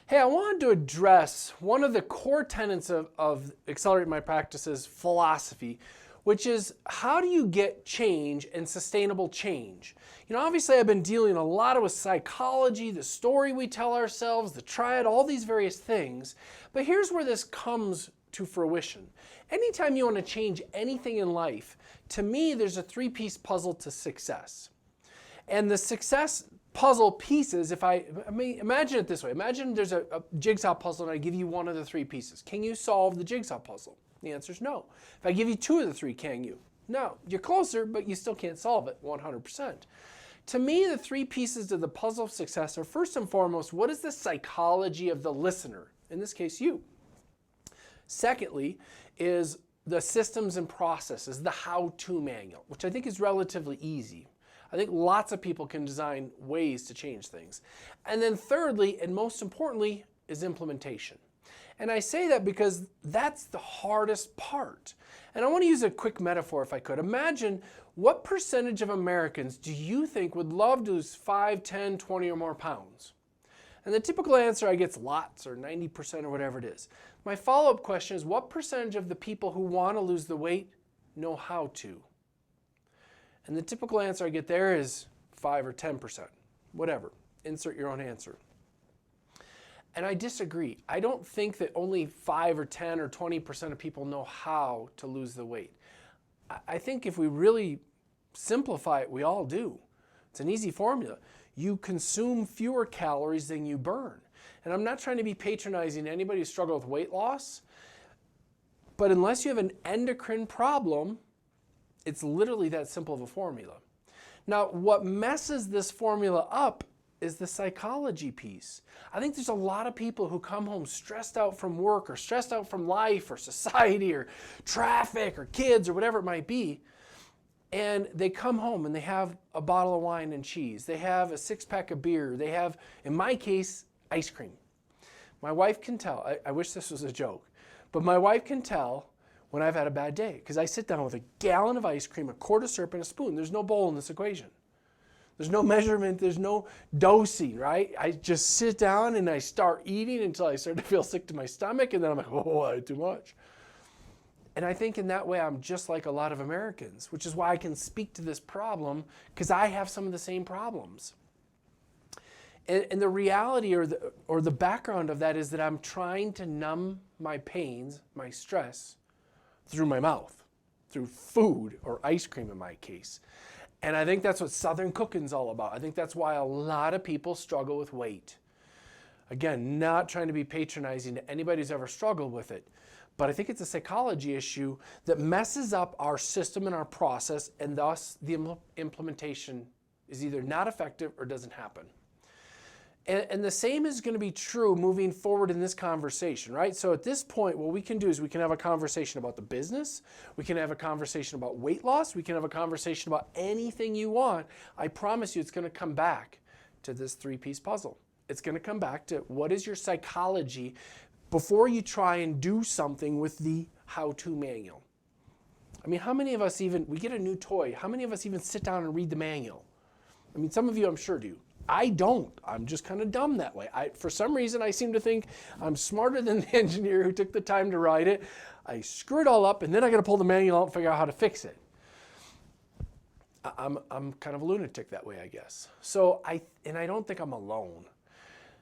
Hey, I wanted to address one of the core tenets of Accelerate My Practices philosophy, which is how do you get change and sustainable change? Obviously I've been dealing a lot with psychology, the story we tell ourselves, the triad, all these various things. But here's where this comes to fruition. Anytime you want to change anything in life, to me, there's a three-piece puzzle to success. And the success puzzle pieces, imagine it this way. Imagine there's a jigsaw puzzle and I give you one of the three pieces. Can you solve the jigsaw puzzle? The answer is no. If I give you two of the three, can you? No. You're closer, but you still can't solve it 100%. To me, the three pieces of the puzzle of success are first and foremost, what is the psychology of the listener? In this case, you. Secondly, is the systems and processes, the how-to manual, which I think is relatively easy. I think lots of people can design ways to change things. And then thirdly, and most importantly, is implementation. And I say that because that's the hardest part. And I want to use a quick metaphor if I could. Imagine what percentage of Americans do you think would love to lose 5, 10, 20 or more pounds? And the typical answer I get is lots or 90% or whatever it is. My follow-up question is what percentage of the people who want to lose the weight know how to? And the typical answer I get there is 5 or 10%, whatever. Insert your own answer. And I disagree. I don't think that only 5 or 10 or 20% of people know how to lose the weight. I think if we really simplify it, we all do. It's an easy formula. You consume fewer calories than you burn. And I'm not trying to be patronizing to anybody who struggles with weight loss, but unless you have an endocrine problem, it's literally that simple of a formula. Now, what messes this formula up is the psychology piece. I think there's a lot of people who come home stressed out from work or stressed out from life or society or traffic or kids or whatever it might be. And they come home and they have a bottle of wine and cheese. They have a 6-pack of beer. They have, in my case, ice cream. My wife can tell. I wish this was a joke. But my wife can tell when I've had a bad day because I sit down with a gallon of ice cream, a quart of syrup, and a spoon. There's no bowl in this equation. There's no measurement. There's no dosing, right? I just sit down and I start eating until I start to feel sick to my stomach. And then I'm like, oh, I ate too much. And I think in that way, I'm just like a lot of Americans, which is why I can speak to this problem because I have some of the same problems. And the reality or the background of that is that I'm trying to numb my pains, my stress, through my mouth, through food or ice cream in my case. And I think that's what Southern cooking's all about. I think that's why a lot of people struggle with weight. Again, not trying to be patronizing to anybody who's ever struggled with it, but I think it's a psychology issue that messes up our system and our process, and thus the implementation is either not effective or doesn't happen. And the same is going to be true moving forward in this conversation, right? So at this point, what we can do is we can have a conversation about the business. We can have a conversation about weight loss. We can have a conversation about anything you want. I promise you it's going to come back to this three-piece puzzle. It's going to come back to what is your psychology before you try and do something with the how-to manual. I mean, how many of us we get a new toy, how many of us even sit down and read the manual? I mean, some of you I'm sure do. I don't. I'm just kind of dumb that way. For some reason, I seem to think I'm smarter than the engineer who took the time to write it. I screw it all up, and then I got to pull the manual out and figure out how to fix it. I'm kind of a lunatic that way, I guess. So I don't think I'm alone.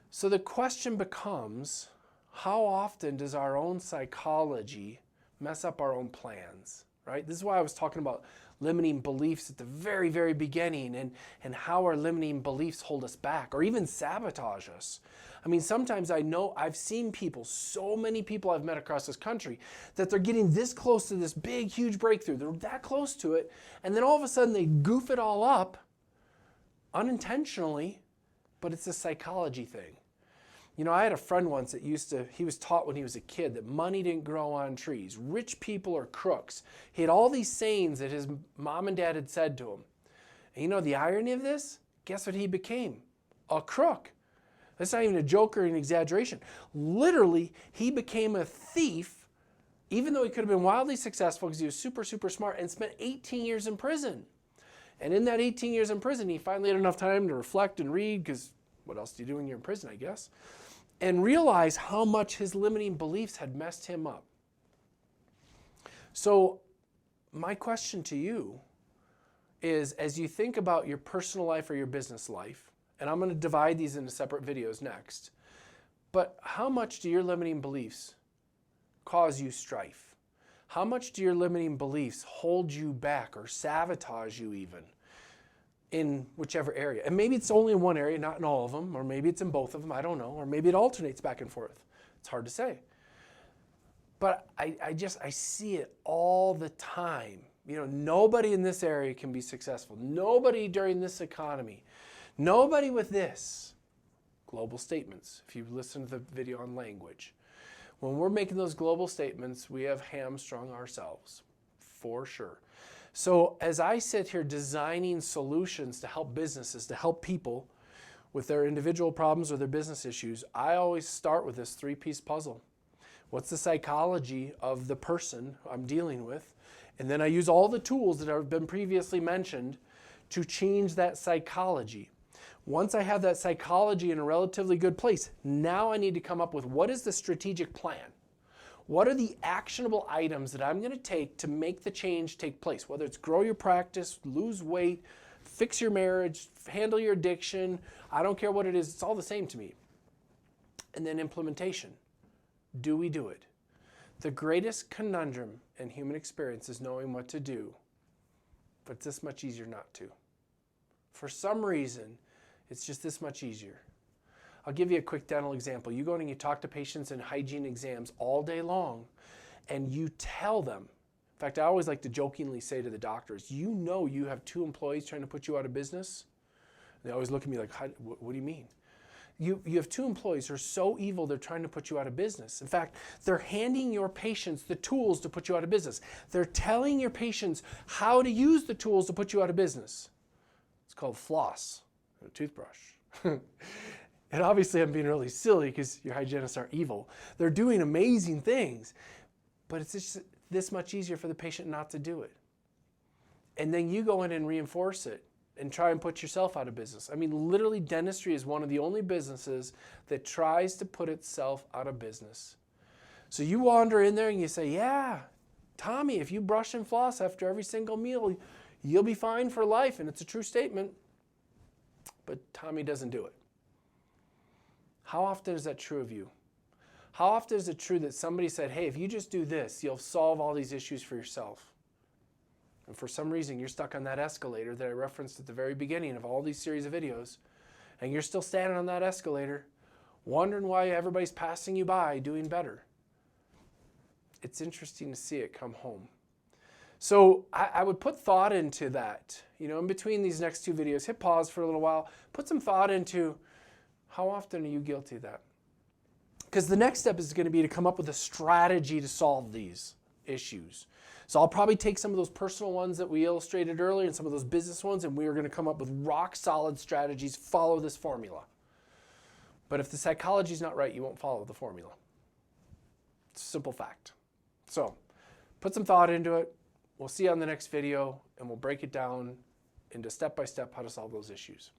So the question becomes, how often does our own psychology mess up our own plans, right? This is why I was talking about limiting beliefs at the very, very beginning and how our limiting beliefs hold us back or even sabotage us. I mean, sometimes I know I've seen people, so many people I've met across this country, that they're getting this close to this big, huge breakthrough. They're that close to it, and then all of a sudden they goof it all up unintentionally, but it's a psychology thing. I had a friend once that he was taught when he was a kid that money didn't grow on trees. Rich people are crooks. He had all these sayings that his mom and dad had said to him. And the irony of this? Guess what he became? A crook. That's not even a joke or an exaggeration. Literally, he became a thief, even though he could have been wildly successful because he was super, super smart and spent 18 years in prison. And in that 18 years in prison, he finally had enough time to reflect and read because what else do you do when you're in prison, I guess? and realize how much his limiting beliefs had messed him up. So my question to you is, as you think about your personal life or your business life, and I'm going to divide these into separate videos next, but how much do your limiting beliefs cause you strife? How much do your limiting beliefs hold you back or sabotage you even in whichever area? And maybe it's only in one area, not in all of them, or maybe it's in both of them, I don't know, or maybe it alternates back and forth. It's hard to say. But I see it all the time. You know, nobody in this area can be successful. Nobody during this economy. Nobody with this. Global statements, if you listen to the video on language. When we're making those global statements, we have hamstrung ourselves, for sure. So as I sit here designing solutions to help businesses, to help people with their individual problems or their business issues, I always start with this three-piece puzzle. What's the psychology of the person I'm dealing with? And then I use all the tools that have been previously mentioned to change that psychology. Once I have that psychology in a relatively good place, now I need to come up with what is the strategic plan? What are the actionable items that I'm going to take to make the change take place? Whether it's grow your practice, lose weight, fix your marriage, handle your addiction, I don't care what it is, it's all the same to me. And then implementation. Do we do it? The greatest conundrum in human experience is knowing what to do, but it's this much easier not to. For some reason, it's just this much easier. I'll give you a quick dental example. You go in and you talk to patients in hygiene exams all day long, and you tell them, in fact, I always like to jokingly say to the doctors, you know you have 2 employees trying to put you out of business? And they always look at me like, what do you mean? You have 2 employees who are so evil they're trying to put you out of business. In fact, they're handing your patients the tools to put you out of business. They're telling your patients how to use the tools to put you out of business. It's called floss, a toothbrush. And obviously I'm being really silly because your hygienists aren't evil. They're doing amazing things, but it's just this much easier for the patient not to do it. And then you go in and reinforce it and try and put yourself out of business. I mean, literally dentistry is one of the only businesses that tries to put itself out of business. So you wander in there and you say, yeah, Tommy, if you brush and floss after every single meal, you'll be fine for life. And it's a true statement. But Tommy doesn't do it. How often is that true of you? How often is it true that somebody said, hey, if you just do this, you'll solve all these issues for yourself? And for some reason, you're stuck on that escalator that I referenced at the very beginning of all these series of videos, and you're still standing on that escalator, wondering why everybody's passing you by doing better. It's interesting to see it come home. So I would put thought into that. You know, in between these next 2 videos, hit pause for a little while, put some thought into how often are you guilty of that? Because the next step is going to be to come up with a strategy to solve these issues. So I'll probably take some of those personal ones that we illustrated earlier and some of those business ones, and we are going to come up with rock solid strategies, follow this formula. But if the psychology is not right, you won't follow the formula. It's a simple fact. So put some thought into it. We'll see you on the next video, and we'll break it down into step-by-step how to solve those issues.